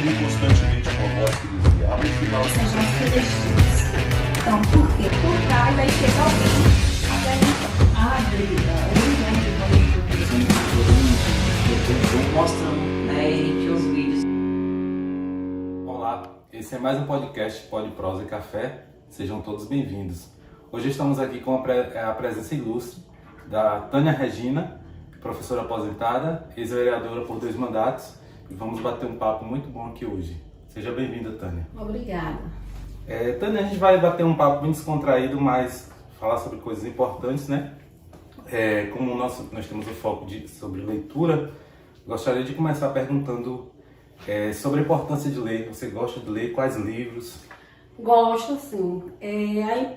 ouvir constantemente uma voz que dizia, abre o final. Então, por quê? Por trás vai chegar alguém. Daí os vídeos. Olá, esse é mais um podcast Pod Prosa e Café. Sejam todos bem-vindos. Hoje estamos aqui com a presença ilustre da Tânia Regina, professora aposentada, ex-vereadora por 2 mandatos, e vamos bater um papo muito bom aqui hoje. Seja bem-vinda, Tânia. Obrigada. Tânia, a gente vai bater um papo bem descontraído, mas falar sobre coisas importantes, né? Como nós temos o foco sobre leitura, gostaria de começar perguntando sobre a importância de ler. Você gosta de ler? Quais livros? Gosto, sim.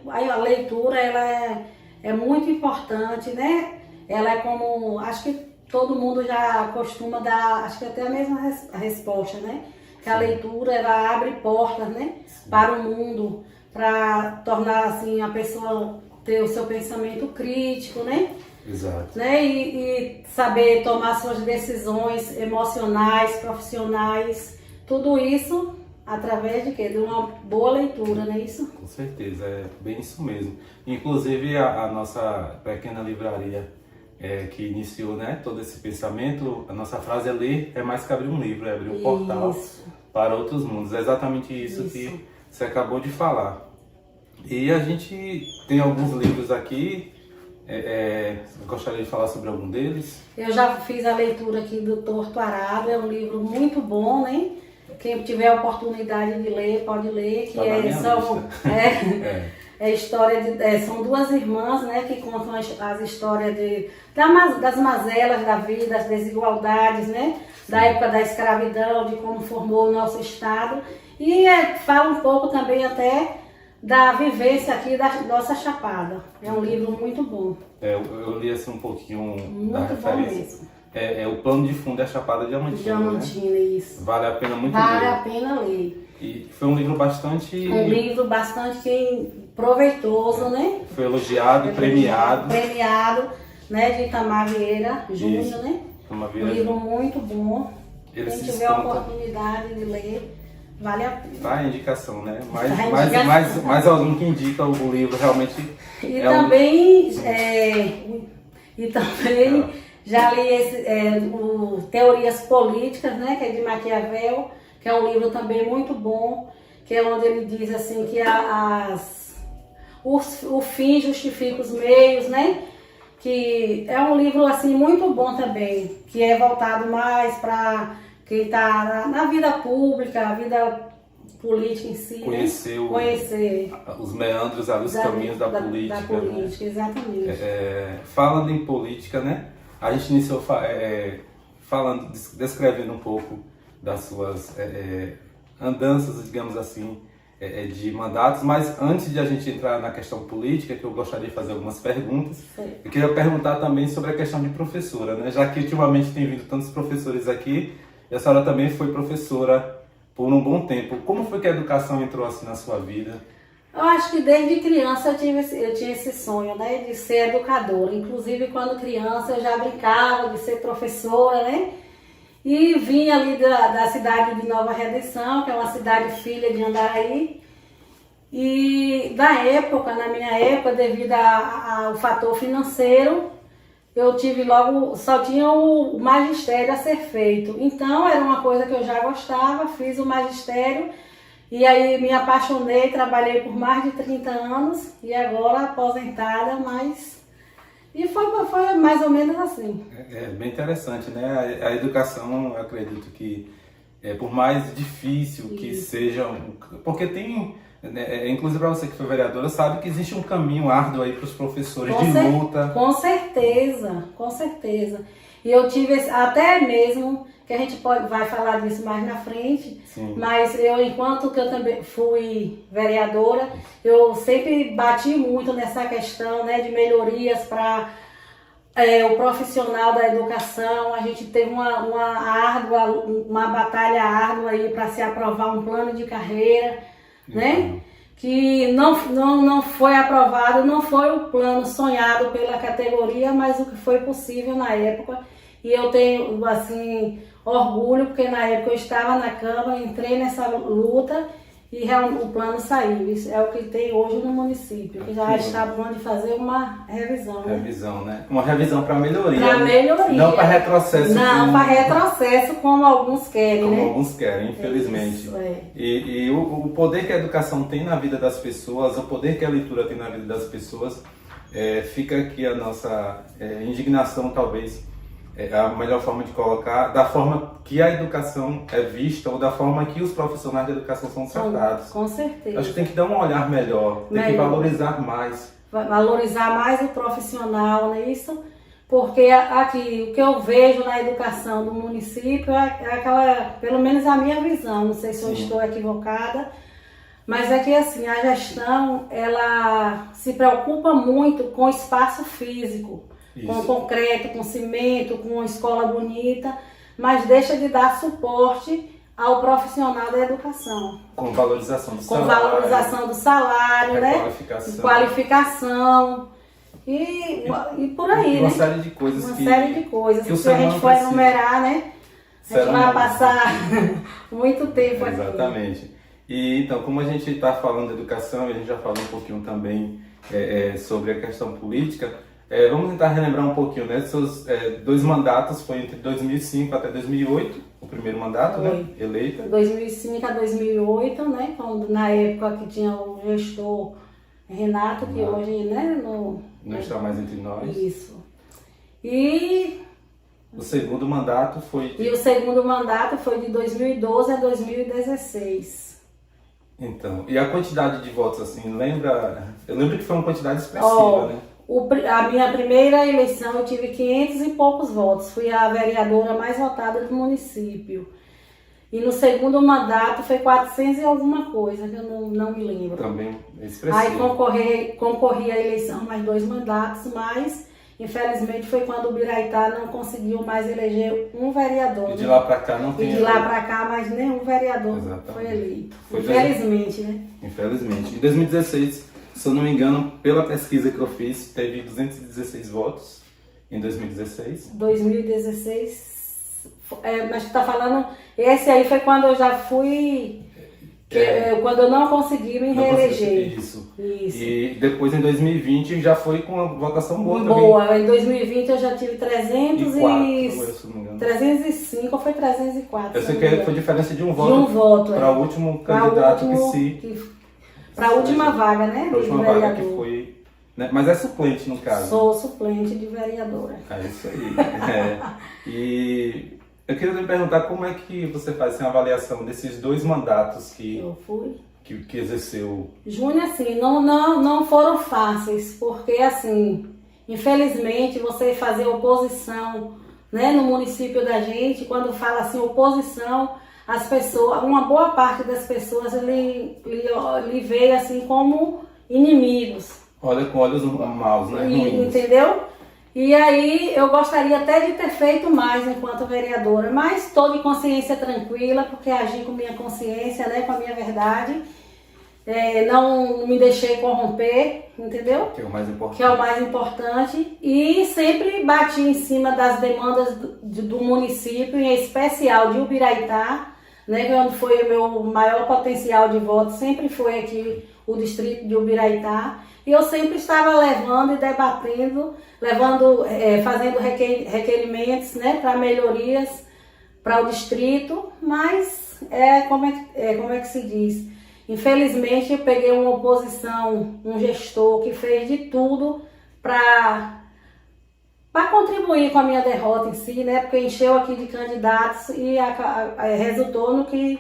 A leitura, ela é muito importante, né? Ela é como, acho que todo mundo já costuma dar, acho que até a mesma resposta, né? Que a leitura, ela abre portas, né? Sim. Para o mundo, para tornar, assim, a pessoa ter o seu pensamento crítico, né? Exato. Né? E saber tomar suas decisões emocionais, profissionais, tudo isso através de quê? De uma boa leitura, não é isso? Com certeza, é bem isso mesmo. Inclusive a nossa pequena livraria que iniciou, né, todo esse pensamento, a nossa frase é ler é mais que abrir um livro, é abrir um portal para outros mundos. É exatamente isso que você acabou de falar. E a gente tem alguns livros aqui, gostaria de falar sobre algum deles? Eu já fiz a leitura aqui do Torto Arado, é um livro muito bom, né? Quem tiver a oportunidade de ler, pode ler, que Tá na minha lista. são 2 irmãs, né, que contam as histórias das mazelas da vida, das desigualdades, né, da época da escravidão, de como formou o nosso estado, e fala um pouco também até da vivência aqui da nossa Chapada. É um livro muito bom. Eu li assim um pouquinho Muito da bom referência. mesmo. O plano de fundo é a Chapada Diamantina, Diamantina, né? isso. Vale a pena muito Vale ler. a pena ler. E foi um livro bastante... Um livro bastante proveitoso, né? Foi elogiado e premiado. Premiado, né? De Itamar Vieira Júnior, Isso. né? Itamar Um Vieira livro Júnior. muito bom. Ele Quem se tiver a desconta. oportunidade de ler, vale a pena. Tá a indicação, né? Tá a indicação. Mais alguém que indica o livro realmente. E é um- também, já li o Teorias Políticas, né, que é de Maquiavel, que é um livro também muito bom, que é onde ele diz assim que o fim justifica os meios, né? Que é um livro assim muito bom também, que é voltado mais para quem está na vida pública, a vida política em si, Conhecer né? Conhecer os meandros ali, os caminhos da política. Da política, né? exatamente. Falando em política, né? A gente iniciou descrevendo um pouco das suas andanças, digamos assim, de mandatos, mas antes de a gente entrar na questão política, que eu gostaria de fazer algumas perguntas, eu queria perguntar também sobre a questão de professora, né? Já que ultimamente tem vindo tantos professores aqui, e a senhora também foi professora por um bom tempo. Como foi que a educação entrou assim na sua vida? Eu acho que desde criança eu tinha esse sonho, né, de ser educadora. Inclusive, quando criança, eu já brincava de ser professora, né? E vim ali da cidade de Nova Redenção, que é uma cidade filha de Andaraí. E na minha época, devido ao fator financeiro, eu tive só tinha o magistério a ser feito. Então, era uma coisa que eu já gostava, fiz o magistério. E aí me apaixonei, trabalhei por mais de 30 anos e agora aposentada, mas... E foi mais ou menos assim. É bem interessante, né? A educação, eu acredito que, por mais difícil que seja, porque tem, inclusive para você que foi vereadora, sabe que existe um caminho árduo aí para os professores luta. Com certeza, com certeza. E eu tive até mesmo, que a gente vai falar disso mais na frente, Sim. Mas enquanto que eu também fui vereadora, eu sempre bati muito nessa questão, né, de melhorias para o profissional da educação. A gente teve uma batalha árdua aí para se aprovar um plano de carreira, né? Que não foi aprovado, não foi o plano sonhado pela categoria, mas o que foi possível na época. E eu tenho, assim, orgulho, porque na época eu estava na Câmara, entrei nessa luta e o plano saiu. Isso é o que tem hoje no município, que já está bom de fazer uma revisão. Né? Revisão, né? Uma revisão para melhoria. Para melhoria. Não para retrocesso. Não, para retrocesso, como alguns querem, como né? alguns querem, infelizmente. Isso, é. E o poder que a educação tem na vida das pessoas, o poder que a leitura tem na vida das pessoas, fica aqui a nossa indignação, talvez, a melhor forma de colocar, da forma que a educação é vista ou da forma que os profissionais da educação são tratados. Com certeza. Acho que tem que dar um olhar melhor, tem que valorizar mais. Valorizar mais o profissional, não é isso? Porque aqui, o que eu vejo na educação do município é aquela, pelo menos a minha visão, não sei se eu estou equivocada, mas é que assim, a gestão, ela se preocupa muito com o espaço físico, com concreto, com cimento, com uma escola bonita, mas deixa de dar suporte ao profissional da educação. Com valorização do salário. Com valorização do salário, né? Qualificação. E por aí, uma né? série de coisas uma que... série de coisas. que o se a gente for enumerar, né? A gente vai passar muito tempo aqui. Exatamente. E então, como a gente está falando de educação, e a gente já falou um pouquinho também sobre a questão política, vamos tentar relembrar um pouquinho, né? Seus 2 mandatos foi entre 2005 até 2008, o primeiro mandato, né? Eleita. 2005 a 2008, né? Quando, na época que tinha o gestor Renato, que hoje, né? Não está mais entre nós. Isso. E o segundo mandato foi... E o segundo mandato foi de 2012 a 2016. Então, e a quantidade de votos, assim, lembra? Eu lembro que foi uma quantidade expressiva, né? A minha primeira eleição eu tive 500 e poucos votos. Fui a vereadora mais votada do município. E no segundo mandato foi 400 e alguma coisa, que eu não me lembro. Também expressivo. Aí concorri à eleição mais 2 mandatos, mas infelizmente foi quando o Ubiraitá não conseguiu mais eleger um vereador. E de lá para cá não tem... E de lá para cá mais nenhum vereador foi eleito. Infelizmente, né? Infelizmente. Em 2016... se eu não me engano, pela pesquisa que eu fiz, teve 216 votos em 2016. 2016, mas tu tá falando, esse aí foi quando eu já fui, quando eu não consegui me reeleger. Isso. E depois em 2020 já foi com uma votação boa também. Boa, em 2020 eu já tive 305 ou foi 304. Eu sei que foi diferença de um voto. De um voto, para o último candidato para a última vaga, né? Para a última vaga que foi... Né? Mas é suplente, no caso. Sou suplente de vereadora. É isso aí. E eu queria lhe perguntar como é que você faz assim, a avaliação desses 2 mandatos que exerceu. Júnior, assim, não foram fáceis, porque assim, infelizmente você fazer oposição, né, no município da gente, quando fala assim, oposição, as pessoas, uma boa parte das pessoas lhe vê assim como inimigos. Olha com olhos maus, né? Entendeu? E aí eu gostaria até de ter feito mais enquanto vereadora, mas estou de consciência tranquila, porque agi com minha consciência, né, com a minha verdade. Não me deixei corromper, entendeu? Que é o mais importante. Que é o mais importante. E sempre bati em cima das demandas do município, em especial de Ubiraitá, né, onde foi o meu maior potencial de voto, sempre foi aqui o distrito de Ubiraitá. E eu sempre estava levando e debatendo, fazendo requerimentos, né, para melhorias para o distrito, mas como é que se diz? Infelizmente eu peguei uma oposição, um gestor que fez de tudo para contribuir com a minha derrota em si, né? Porque encheu aqui de candidatos e resultou no que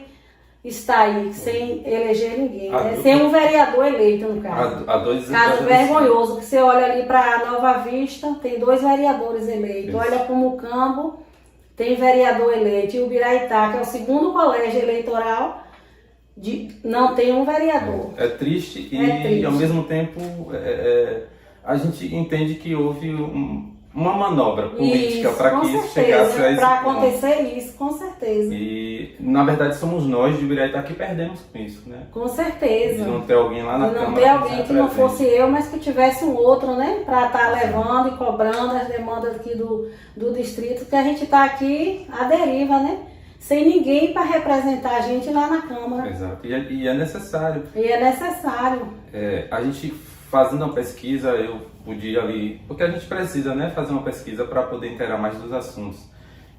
está aí, sem eleger ninguém, né? Sem um vereador eleito, no caso. Caso vergonhoso, que você olha ali para Nova Vista, tem 2 vereadores eleitos. Isso. Olha para o Mucambo, tem vereador eleito. E o Ubiraitá, que é o segundo colégio eleitoral, não tem um vereador. É triste e ao mesmo tempo a gente entende que houve uma manobra política Isso, para com que isso certeza, chegasse a esse para ponto. acontecer isso, com certeza. E, na verdade, somos nós de Ibiraitá que perdemos com isso, né? Com certeza. De não ter alguém lá na E não Câmara. ter alguém que não presente. fosse eu, mas que tivesse um outro, né? Para estar levando e cobrando as demandas aqui do distrito, que a gente está aqui à deriva, né? Sem ninguém para representar a gente lá na Câmara. Exato. E é necessário. E é necessário. A gente fazendo uma pesquisa, eu podia ali... Porque a gente precisa, né, fazer uma pesquisa para poder inteirar mais dos assuntos.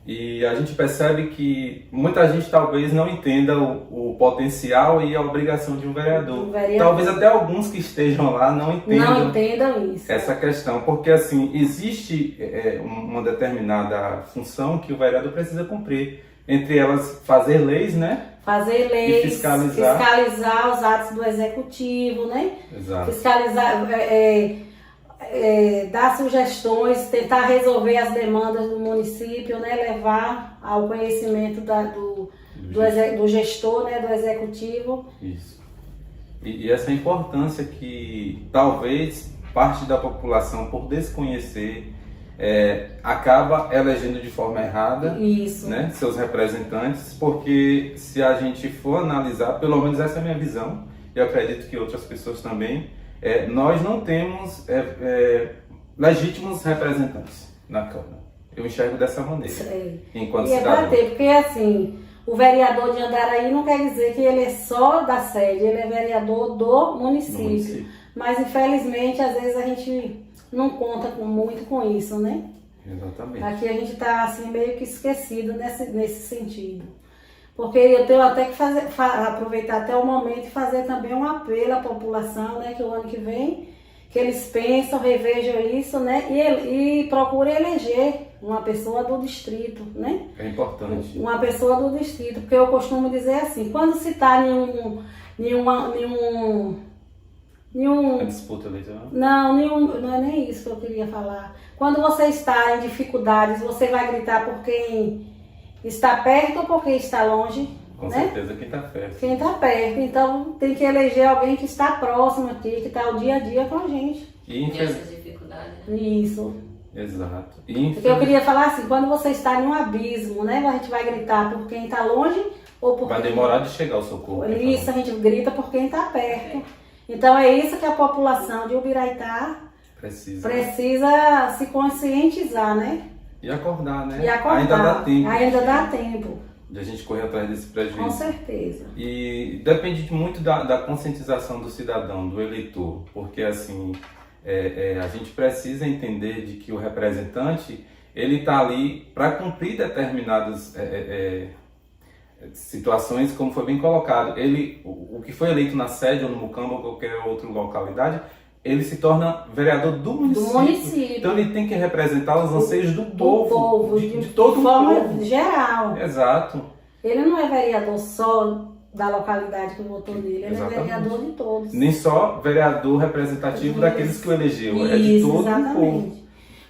E a gente percebe que muita gente talvez não entenda o potencial e a obrigação de um vereador. Talvez até alguns que estejam lá não entendam isso. essa questão. Porque, assim, existe uma determinada função que o vereador precisa cumprir. Entre elas, fazer leis, né? Fazer leis, E fiscalizar os atos do executivo, né? Exato. Fiscalizar, dar sugestões, tentar resolver as demandas do município, né? Levar ao conhecimento do gestor, né? Do executivo. Isso. E essa importância que talvez parte da população, por desconhecer, acaba elegendo de forma errada, Isso. Né, seus representantes, porque se a gente for analisar, pelo menos essa é a minha visão, e eu acredito que outras pessoas também, nós não temos legítimos representantes na Câmara. Eu enxergo dessa maneira, enquanto e cidadão. Pra ter, porque assim, o vereador de Andaraí não quer dizer que ele é só da sede, ele é vereador do município. Mas infelizmente, às vezes a gente não conta muito com isso, né? Exatamente. Aqui a gente está assim, meio que esquecido nesse sentido. Porque eu tenho até que aproveitar até o momento e fazer também um apelo à população, né? Que o ano que vem, que eles pensam, revejam isso, né? E procurem eleger uma pessoa do distrito, né? É importante. Uma pessoa do distrito, porque eu costumo dizer assim, quando se está A disputa eleitoral? Não é nem isso que eu queria falar. Quando você está em dificuldades, você vai gritar por quem está perto ou por quem está longe? Com né? certeza, quem está perto. Quem está perto. Então tem que eleger alguém que está próximo aqui, que está o dia a dia com a gente. E essas dificuldades, né? Isso. Exato. Porque eu queria falar assim, quando você está em um abismo, né? A gente vai gritar por quem está longe ou por vai quem... demorar de chegar o socorro. Isso, a gente grita por quem está perto. Então é isso que a população de Ubiraitá precisa se conscientizar, né? E acordar, né? E acordar. Ainda dá tempo. Ainda dá tempo. De a gente correr atrás desse prejuízo. Com certeza. E depende muito da conscientização do cidadão, do eleitor. Porque assim, a gente precisa entender de que o representante, ele está ali para cumprir determinadas situações, como foi bem colocado. O que foi eleito na sede ou no Mucamba ou qualquer outra localidade, ele se torna vereador do município. Então ele tem que representar os anseios do povo, de todo o povo. Geral. Exato. Ele não é vereador só da localidade que votou nele, ele é vereador de todos. Nem só vereador representativo daqueles que o elegeu, é de todo o povo.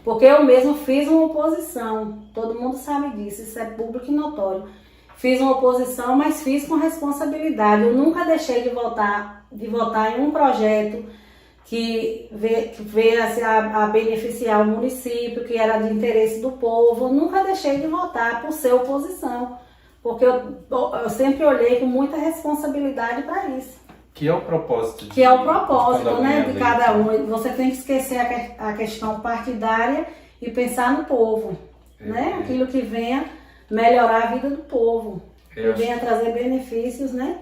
Porque eu mesmo fiz uma oposição, todo mundo sabe disso, isso é público e notório. Fiz uma oposição, mas fiz com responsabilidade. Eu nunca deixei de votar em um projeto que veio a beneficiar o município, que era de interesse do povo. Eu nunca deixei de votar por ser oposição, porque eu sempre olhei com muita responsabilidade para isso. Que é o propósito. Que é o propósito, né, de cada um. Você tem que esquecer a questão partidária e pensar no povo, né? Aquilo que venha melhorar a vida do povo, que venha trazer benefícios, né?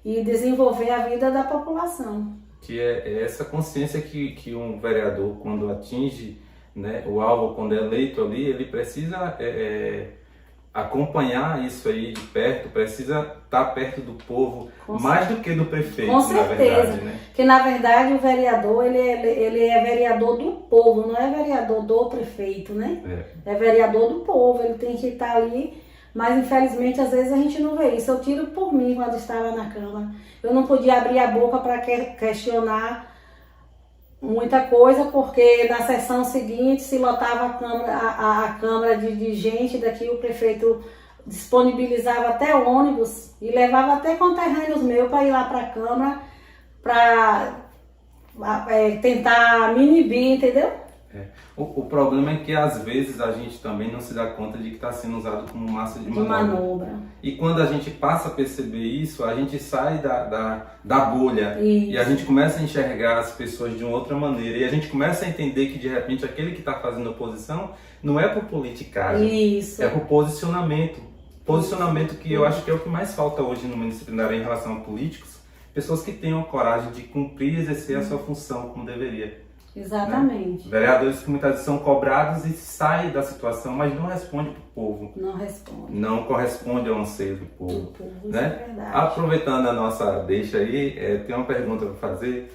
E desenvolver a vida da população. Que é essa consciência que um vereador, quando atinge, né, o alvo, quando é eleito ali, ele precisa acompanhar isso aí de perto, precisa estar perto do povo, mais do que do prefeito, com certeza. Na verdade, né? Que na verdade o vereador, ele é vereador do povo, não é vereador do prefeito, né? É vereador do povo, ele tem que estar ali, mas infelizmente às vezes a gente não vê isso. Eu tiro por mim quando estava na Câmara. Eu não podia abrir a boca para questionar muita coisa, porque na sessão seguinte se lotava a Câmara de gente daqui, o prefeito disponibilizava até ônibus e levava até conterrâneos meus para ir lá para a Câmara para tentar me inibir, entendeu? O problema é que às vezes a gente também não se dá conta de que está sendo usado como massa de manobra. E quando a gente passa a perceber isso, a gente sai da bolha e a gente começa a enxergar as pessoas de uma outra maneira. E a gente começa a entender que de repente aquele que está fazendo oposição não é por politicagem, é por posicionamento. Posicionamento que eu acho que é o que mais falta hoje no meio disciplinar em relação a políticos. Pessoas que tenham coragem de cumprir e exercer a sua função como deveria. Exatamente. Né? Vereadores que muitas vezes são cobrados e saem da situação, mas não respondem para o povo. Não responde. Não corresponde ao anseio do povo. Né? É verdade. Aproveitando a nossa deixa aí, tem uma pergunta para fazer.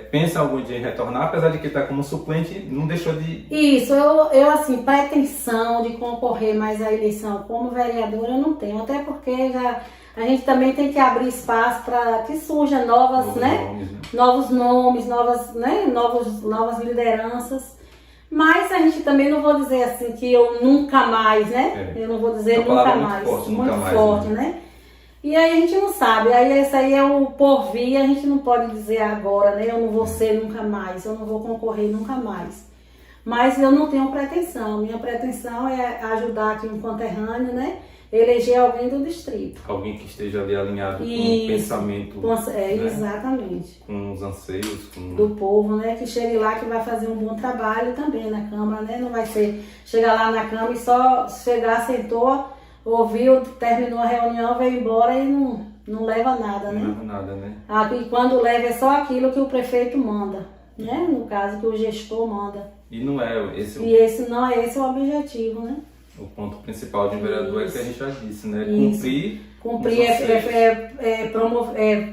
Pensa algum dia em retornar, apesar de que está como suplente, não deixou de... Isso, eu assim, pretensão de concorrer mais à eleição como vereadora eu não tenho, até porque a gente também tem que abrir espaço para que surjam novos nomes, novas lideranças. Mas a gente também não vou dizer assim que eu nunca mais, né? Eu não vou dizer nunca mais. Muito forte, né? E aí a gente não sabe, aí esse aí é o porvir, a gente não pode dizer agora, né? Eu não vou ser nunca mais, eu não vou concorrer nunca mais. Mas eu não tenho pretensão, minha pretensão é ajudar aqui um conterrâneo, né? Eleger alguém do distrito. Alguém que esteja ali alinhado com o pensamento. Né? Exatamente. Com os anseios. Do povo, né? Que chegue lá, que vai fazer um bom trabalho também na Câmara, né? Não vai ser chegar lá na Câmara e só chegar, sentou, ouviu, terminou a reunião, veio embora e não leva nada, né? Não leva nada, né? E quando leva é só aquilo que o prefeito manda, né? No caso, que o gestor manda. E não é esse esse não é esse o objetivo, né? O ponto principal de um vereador é que a gente já disse, né? Cumprir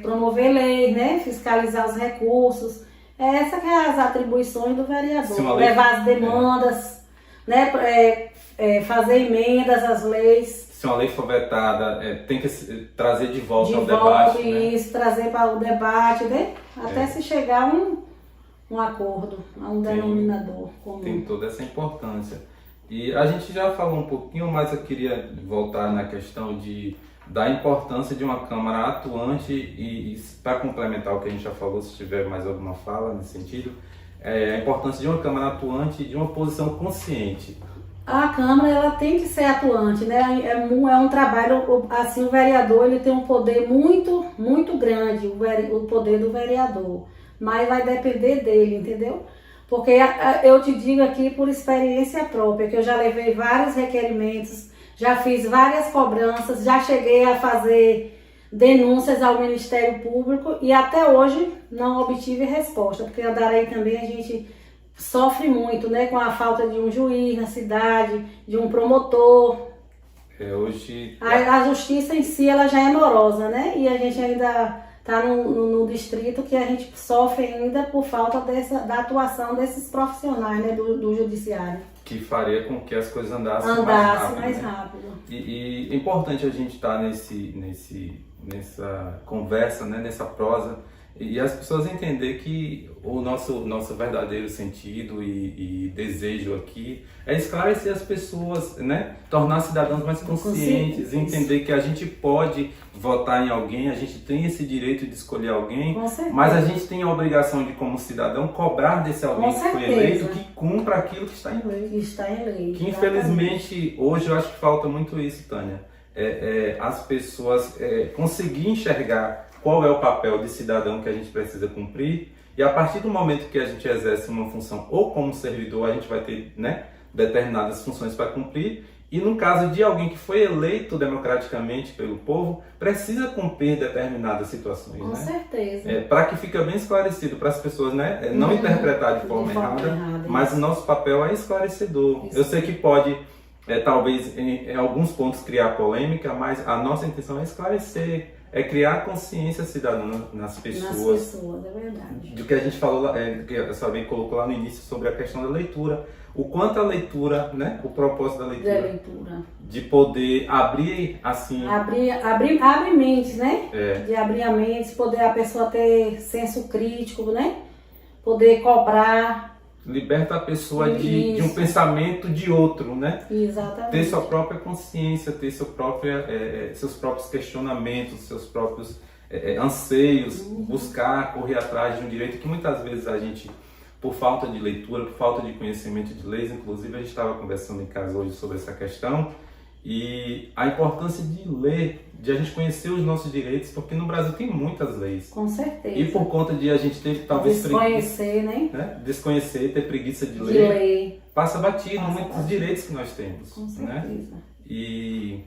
promover leis, né? Fiscalizar os recursos. Essa que é as atribuições do vereador. Levar as demandas, né? Fazer emendas às leis. Se uma lei for vetada, tem que trazer de volta ao debate. Isso, trazer para o debate, né? Até se chegar a um acordo, a um denominador comum. Tem toda essa importância. E a gente já falou um pouquinho, mas eu queria voltar na questão da importância de uma Câmara atuante e para complementar o que a gente já falou, se tiver mais alguma fala nesse sentido, a importância de uma Câmara atuante e de uma posição consciente. A Câmara ela tem que ser atuante, né? É um trabalho, assim, o vereador ele tem um poder muito, muito grande, o poder do vereador, mas vai depender dele, entendeu? Porque eu te digo aqui por experiência própria, que eu já levei vários requerimentos, já fiz várias cobranças, já cheguei a fazer denúncias ao Ministério Público e até hoje não obtive resposta, porque a Andaraí também a gente sofre muito, né, com a falta de um juiz na cidade, de um promotor. A justiça em si ela já é morosa, né, e a gente ainda está no distrito que a gente sofre ainda por falta da atuação desses profissionais, né, do judiciário. Que faria com que as coisas andassem mais rápido. E é importante a gente estar nessa conversa, né, nessa prosa, e as pessoas entender que o nosso verdadeiro sentido e desejo aqui é esclarecer as pessoas, né? Tornar cidadãos mais conscientes, entender que a gente pode votar em alguém, a gente tem esse direito de escolher alguém, mas a gente tem a obrigação de, como cidadão, cobrar desse alguém que foi eleito, que cumpra aquilo que está em lei. Que infelizmente hoje eu acho que falta muito isso, Tânia. As pessoas conseguir enxergar qual é o papel de cidadão que a gente precisa cumprir, e a partir do momento que a gente exerce uma função ou como servidor, a gente vai ter, né, determinadas funções para cumprir, e no caso de alguém que foi eleito democraticamente pelo povo, precisa cumprir determinadas situações. Com certeza. Para que fique bem esclarecido para as pessoas, né, não interpretar de forma errada, mas o nosso papel é esclarecedor. Isso. Eu sei que pode, talvez, em alguns pontos criar polêmica, mas a nossa intenção é esclarecer, é criar consciência cidadã nas pessoas. É verdade. Do que a gente falou, que a Sabine colocou lá no início sobre a questão da leitura. O quanto a leitura, né, o propósito da leitura. De poder abrir, assim... Abre mentes, né? De abrir a mente, poder a pessoa ter senso crítico, né? Poder cobrar. Liberta a pessoa de um pensamento de outro, né? Exatamente. Ter sua própria consciência, ter seus próprios questionamentos, seus próprios anseios, buscar, correr atrás de um direito que muitas vezes a gente por falta de leitura, por falta de conhecimento de leis. Inclusive a gente estava conversando em casa hoje sobre essa questão e a importância de ler, de a gente conhecer os nossos direitos, porque no Brasil tem muitas leis. Com certeza. E por conta de a gente ter talvez desconhecer, né? Desconhecer, ter preguiça de de ler, ler. passa batido Passa muitos batido. direitos que nós temos. Com Né? certeza. E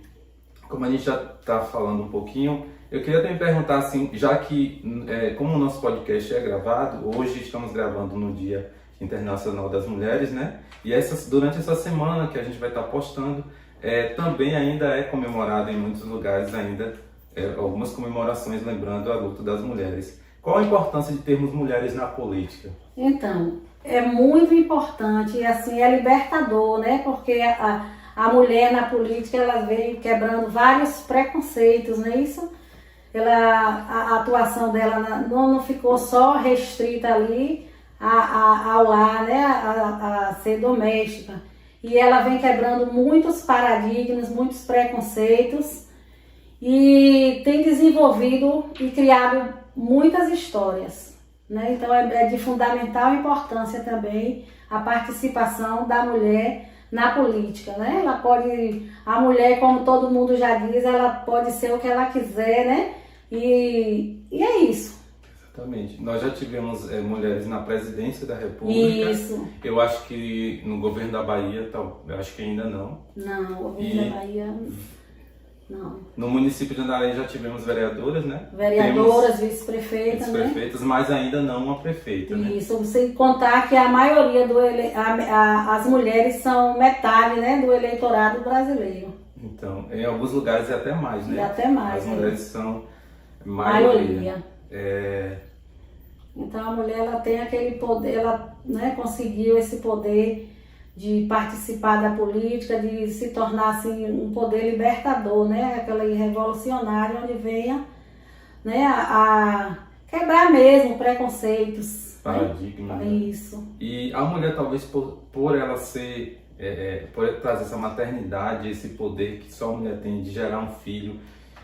como a gente já está falando um pouquinho, eu queria também perguntar assim, já que como o nosso podcast é gravado, hoje estamos gravando no Dia Internacional das Mulheres, né? E durante essa semana que a gente vai estar postando, também ainda é comemorado em muitos lugares ainda, algumas comemorações lembrando a luta das mulheres. Qual a importância de termos mulheres na política? Então, é muito importante e assim é libertador, né? Porque a mulher na política, ela veio quebrando vários preconceitos, não é isso? A atuação dela não ficou só restrita ali ao lar, né? A ser doméstica. E ela vem quebrando muitos paradigmas, muitos preconceitos e tem desenvolvido e criado muitas histórias, né? Então é de fundamental importância também a participação da mulher na política, né? A mulher, como todo mundo já diz, ela pode ser o que ela quiser, né? E é isso. Exatamente. Nós já tivemos mulheres na presidência da República. Isso. Eu acho que no governo da Bahia, eu acho que ainda não. Não, o governo da Bahia, não. No município de Andaraí já tivemos vereadoras, né? Vereadoras, vice-prefeitas, né? Vice-prefeitas, mas ainda não uma prefeita, né? Isso, sem contar que a maioria as mulheres são metade, né, do eleitorado brasileiro. Então, em alguns lugares é até mais, né? E até mais, As né? mulheres são maioria. Então a mulher, ela tem aquele poder, ela, né, conseguiu esse poder de participar da política, de se tornar assim, um poder libertador, né? Aquele revolucionário onde venha, né, a quebrar mesmo preconceitos. Paradigma. Né? Né? Isso. E a mulher, talvez por ela ser, por trazer essa maternidade, esse poder que só a mulher tem de gerar um filho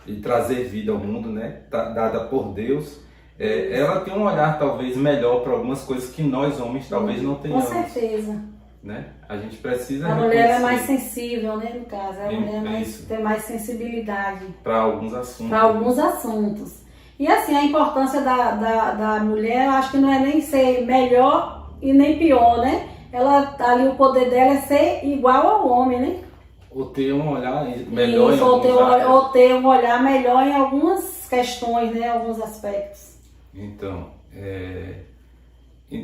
e trazer vida ao mundo, né? Dada por Deus, ela tem um olhar talvez melhor para algumas coisas que nós homens talvez não tenhamos. Com certeza. Né? A gente precisa A mulher é mais sensível, né, no caso. A mulher tem mais sensibilidade para alguns assuntos. Para alguns assuntos. E assim, a importância da mulher, eu acho que não é nem ser melhor e nem pior, né? Ela, ali o poder dela é ser igual ao homem, né? Ou ter um olhar melhor isso, ou ter um olhar melhor em algumas questões, né? Alguns aspectos. Então,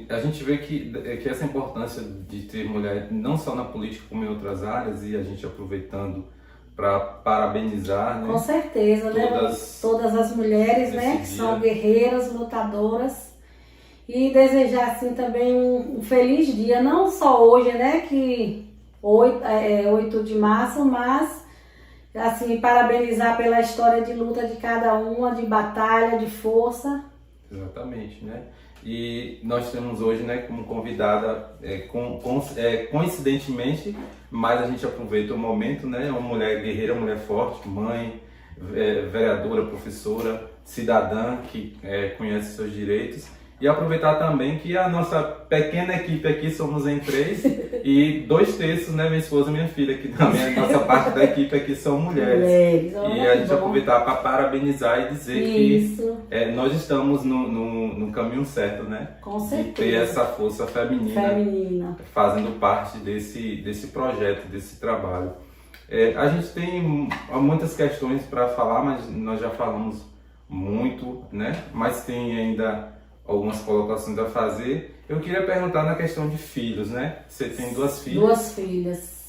a gente vê que essa importância de ter mulher não só na política como em outras áreas, e a gente aproveitando para parabenizar, né? Com certeza, todas as mulheres, né? Que são guerreiras, lutadoras, e desejar assim também um feliz dia, não só hoje, né? Que 8 de março, mas assim, parabenizar pela história de luta de cada uma, de batalha, de força. Exatamente, né? E nós temos hoje, né, como convidada, coincidentemente, mas a gente aproveita o momento, né? Uma mulher guerreira, uma mulher forte, mãe, vereadora, professora, cidadã que conhece seus direitos. E aproveitar também que a nossa pequena equipe aqui, somos em 3, e 2/3, né, minha esposa e minha filha, que também a nossa parte da equipe aqui são mulheres. E a gente aproveitar para parabenizar e dizer que nós estamos no caminho certo, né? Com certeza. De ter essa força feminina. Fazendo parte desse projeto, desse trabalho. A gente tem muitas questões para falar, mas nós já falamos muito, né? Mas tem ainda algumas colocações a fazer. Eu queria perguntar na questão de filhos, né? Você tem 2 filhas. 2 filhas.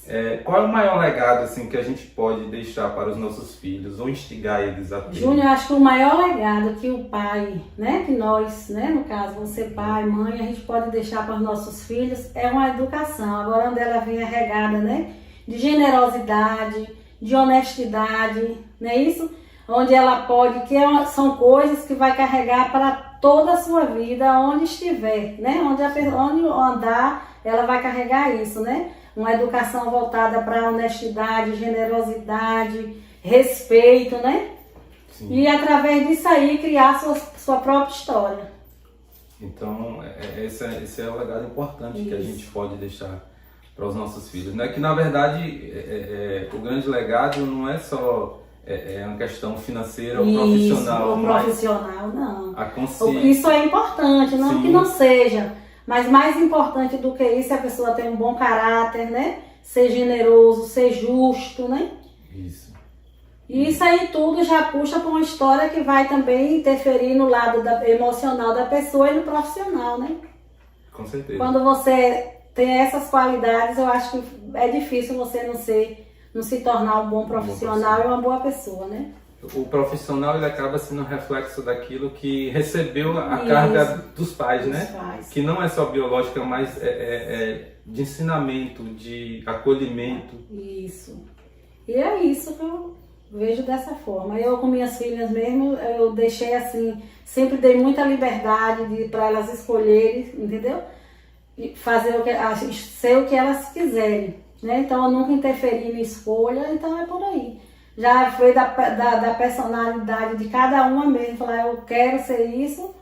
Qual é o maior legado assim, que a gente pode deixar para os nossos filhos ou instigar eles a ter? Júnior, eu acho que o maior legado que o pai, né, que nós, né, no caso, você pai, mãe, a gente pode deixar para os nossos filhos é uma educação. Agora, onde ela vem regada, né, de generosidade, de honestidade, não é isso? Onde ela pode, são coisas que vai carregar para toda a sua vida, onde estiver, né? Onde andar, ela vai carregar isso, né? Uma educação voltada para honestidade, generosidade, respeito, né? Sim. E através disso aí criar sua própria história. Então, esse é o legado importante que a Isso. gente pode deixar para os nossos filhos, né? Que na verdade o grande legado não é só uma questão financeira ou profissional, Ou mas profissional, não. a consciência. Isso é importante, não Sim. que não seja, mas mais importante do que isso é a pessoa ter um bom caráter, né? Ser generoso, ser justo, né? Isso. E isso aí tudo já puxa para uma história que vai também interferir no lado emocional da pessoa e no profissional, né? Com certeza. Quando você tem essas qualidades, eu acho que é difícil você não se tornar um bom profissional e uma boa pessoa, né? O profissional ele acaba sendo um reflexo daquilo que recebeu a Isso. carga dos pais, Dos né? pais. Que não é só biológica, mas de ensinamento, de acolhimento. Isso. E é isso que eu vejo dessa forma. Eu com minhas filhas mesmo, eu deixei assim, sempre dei muita liberdade para elas escolherem, entendeu? E fazer ser o que elas quiserem, né? Então eu nunca interferi na escolha, então é por aí. Já foi da personalidade de cada uma mesmo, falar eu quero ser isso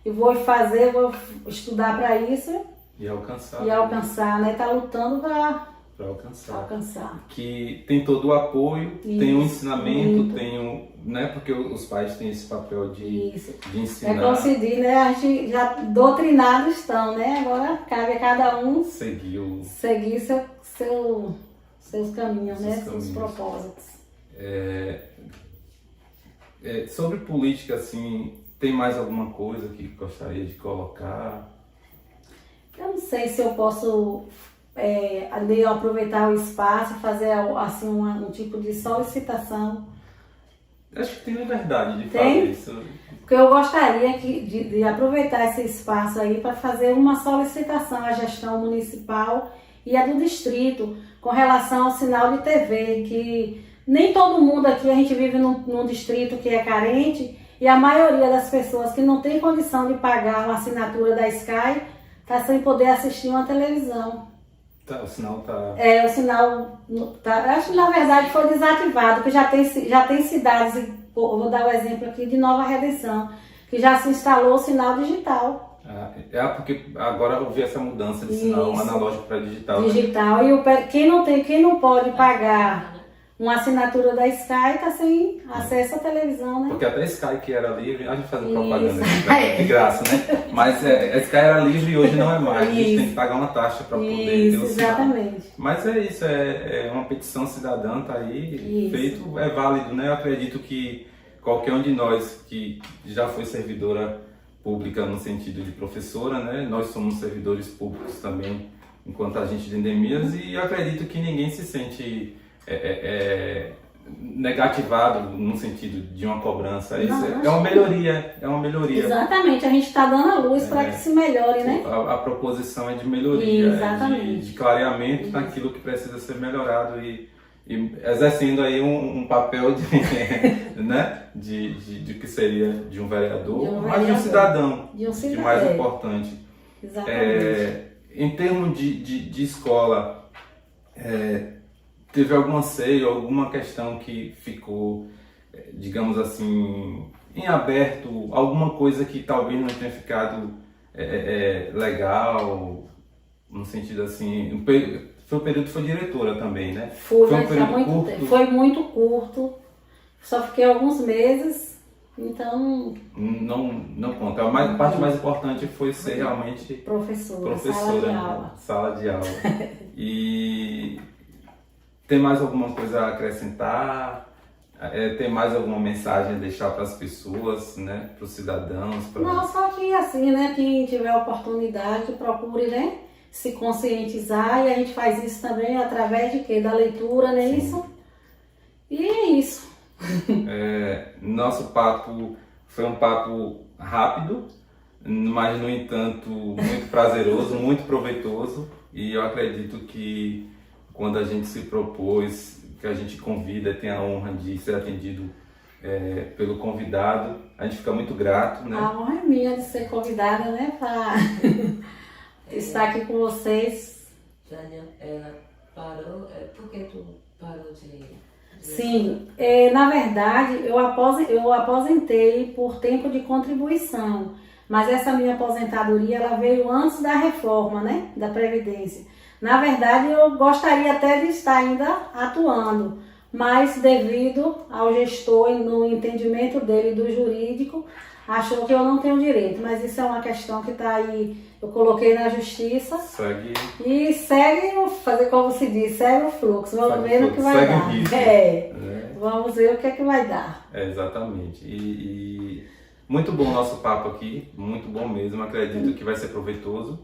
e vou fazer, vou estudar para isso E alcançar. né? Tá lutando para Para alcançar. alcançar. Que tem todo o apoio, Isso, tem o ensinamento, muito. tem o. Né? Porque os pais têm esse papel de Isso. ensinar. É como se diz, né? A gente já doutrinados estão, né? Agora cabe a cada um Seguir seguir seus caminhos, Seus né? caminhos. Seus propósitos. Sobre política, assim, tem mais alguma coisa que gostaria de colocar? Eu não sei se eu posso ali aproveitar o espaço e fazer assim um tipo de solicitação. Acho que tem liberdade de Tem? fazer isso. Porque eu gostaria de aproveitar esse espaço aí para fazer uma solicitação à gestão municipal e à do distrito com relação ao sinal de TV, que nem todo mundo aqui, a gente vive num distrito que é carente e a maioria das pessoas que não tem condição de pagar uma assinatura da Sky está sem poder assistir uma televisão. Tá, o sinal tá. O sinal, acho que na verdade foi desativado, porque já tem cidades, eu vou dar o exemplo aqui de Nova Redenção, que já se instalou o sinal digital. Porque agora eu vi essa mudança de sinal Isso. analógico para digital. Né? Digital, e quem não pode pagar uma assinatura da Sky está sem acesso à televisão, né? Porque até a Sky que era livre, a gente fazendo Isso. propaganda de graça, né? Mas a Sky era livre e hoje não é mais. A gente Isso. tem que pagar uma taxa para poder ter Isso, o sinal. exatamente. Mas é isso, é uma petição cidadã, tá aí, Isso. feito, é válido, né? Eu acredito que qualquer um de nós que já foi servidora pública no sentido de professora, né? Nós somos servidores públicos também, enquanto agente de endemias, e eu acredito que ninguém se sente negativado no sentido de uma cobrança. Isso Não, é uma melhoria, é uma melhoria. Exatamente, a gente está dando a luz para que se melhore, né? A proposição é de melhoria, Exatamente. de clareamento naquilo que precisa ser melhorado e exercendo aí um papel de, né, de que seria de um vereador, mas de um cidadão, De um de cidadão. mais importante. Exatamente. Em termos de escola, teve algum anseio, alguma questão que ficou, digamos assim, em aberto, alguma coisa que talvez não tenha ficado legal, no sentido assim, foi o período que foi diretora também, né? Foi um período curto. Foi muito curto, só fiquei alguns meses, então... Não conta. A parte mais importante foi ser realmente Professora, sala de aula. E tem mais alguma coisa a acrescentar? Tem mais alguma mensagem a deixar para as pessoas, né? Para os cidadãos? Não, só que assim, né? Quem tiver oportunidade, procure, né? Se conscientizar, e a gente faz isso também através de quê? Da leitura, né? Isso. E é isso. Nosso papo foi um papo rápido, mas no entanto muito prazeroso, muito proveitoso, e eu acredito que quando a gente se propôs, que a gente convida, tem a honra de ser atendido pelo convidado, a gente fica muito grato, né? A honra é minha de ser convidada, né? Para estar aqui com vocês. Jânia, ela parou, por que tu parou de... Sim, na verdade eu aposentei por tempo de contribuição, Mas essa minha aposentadoria, ela veio antes da reforma, né, da Previdência. Na verdade, eu gostaria até de estar ainda atuando, mas devido ao gestor, no entendimento dele do jurídico, achou que eu não tenho direito. Mas isso é uma questão que está aí, eu coloquei na justiça. Segue. E segue, fazer como se diz, segue o fluxo. Vamos ver o que vai segue dar. O risco, Vamos ver o que é que vai dar. Exatamente. E muito bom o nosso papo aqui, muito bom mesmo. Acredito que vai ser proveitoso.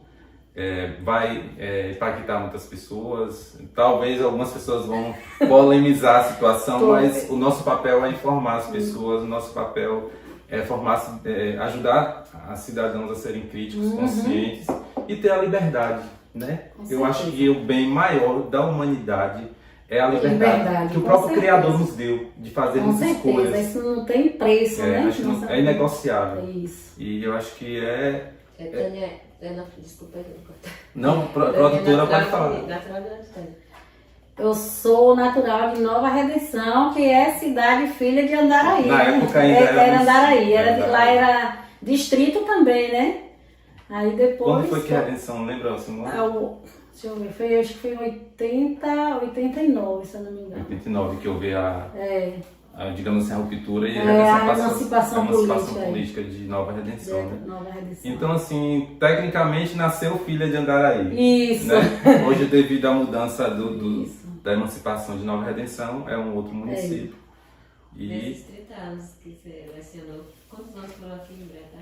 Vai impactar muitas pessoas. Talvez algumas pessoas vão polemizar a situação, mas o nosso papel é informar as pessoas, o nosso papel é formar, ajudar as cidadãos a serem críticos, conscientes e ter a liberdade, né? Eu acho que o bem maior da humanidade é a liberdade que o próprio Criador nos deu de fazermos escolhas. Isso não tem preço, né? Acho que é inegociável. Isso. E eu acho que Desculpa, não, produtora pode falar. Natural de onde, Tânia? Eu sou natural de Nova Redenção, que é cidade filha de Andaraí. Na época ainda era Andaraí, lá era distrito também, né? Aí depois... Quando foi que a Redenção, lembra? Assim, deixa eu ver, acho que foi em 89, se eu não me engano. 89 que houve digamos assim, a ruptura e a emancipação política de Nova Redenção. Né? Nova Redenção. Então, assim, tecnicamente nasceu filha de Andaraí. Isso. Né? Hoje, devido à mudança da emancipação de Nova Redenção, é um outro município. Nesses 30 anos que você lecionou, quantos anos foram aqui em Ubiraitá?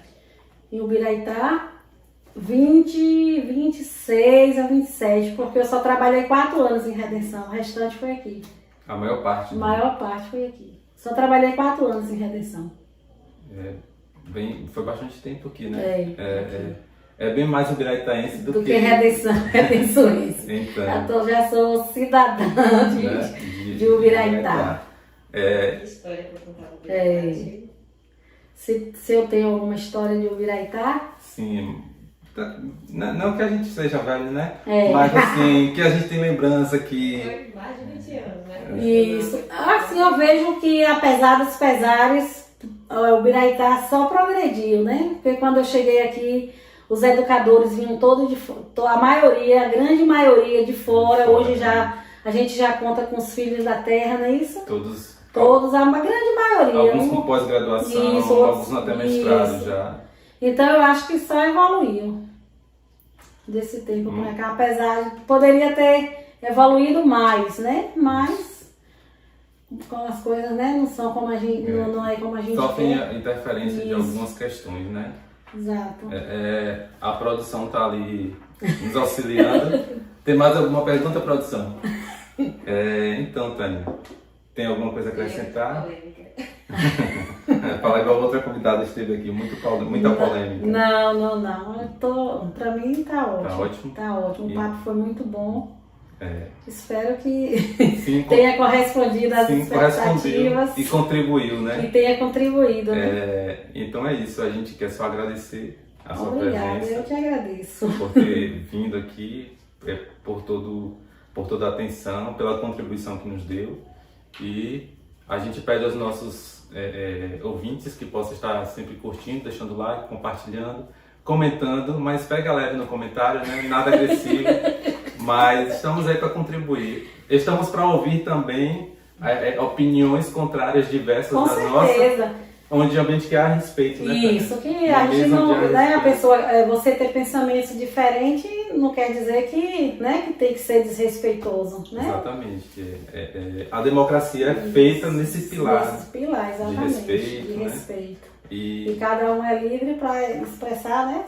Em Ubiraitá, 26 a 27, porque eu só trabalhei 4 anos em Redenção, o restante foi aqui. A maior parte. A maior parte foi aqui. Só trabalhei 4 anos em Redenção. Foi bastante tempo aqui, né? É bem mais ubiraitaense do que redençoense. Então, Já sou cidadã de Ubiraitá. Que história para contar do Ubiraitá? Se eu tenho alguma história de Ubiraitá? Sim. Não que a gente seja velho, né? Mas assim, que a gente tem lembrança que... Foi mais de 20 anos, né? Isso. Assim, eu vejo que apesar dos pesares, o Ubiraitá só progrediu, né? Porque quando eu cheguei aqui, os educadores vinham todos de fora, a maioria, a grande maioria de fora. Hoje a gente já conta com os filhos da terra, não é isso? Todos, a grande maioria. Alguns com pós-graduação, alguns até mestrado já. Então eu acho que só evoluiu desse tempo pra cá, apesar de poderia ter evoluído mais, né? Mas como as coisas, né, não são como a gente, não é como a gente sofrem quer. a interferência de algumas questões, né? Exato. A produção tá ali nos auxiliando. Tem mais alguma pergunta, produção? Então, Tânia, tem alguma coisa a acrescentar? Fala igual a outra convidada esteve aqui, muita polêmica. Não. Pra mim tá ótimo. Tá ótimo? O papo foi muito bom. Espero que Sim, tenha correspondido às expectativas. E contribuiu, né? E tenha contribuído, né? Então é isso, a gente quer só agradecer a sua Obrigada, presença. eu te agradeço. Por ter vindo aqui, por toda a atenção, pela contribuição que nos deu. E a gente pede aos nossos ouvintes que possam estar sempre curtindo, deixando like, compartilhando, comentando, mas pega leve no comentário, né? Nada agressivo, mas estamos aí para contribuir. Estamos para ouvir também opiniões contrárias diversas das nossas, onde a gente quer a respeito, né? Isso, que a gente não, né, a pessoa, você ter pensamentos diferentes não quer dizer que, né, que tem que ser desrespeitoso, né? Exatamente. A democracia é feita nesse pilar. Nesse pilar, exatamente. De respeito. E cada um é livre para expressar, né,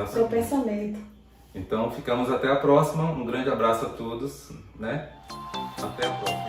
seu pensamento. Então ficamos até a próxima. Um grande abraço a todos, né? Até a próxima.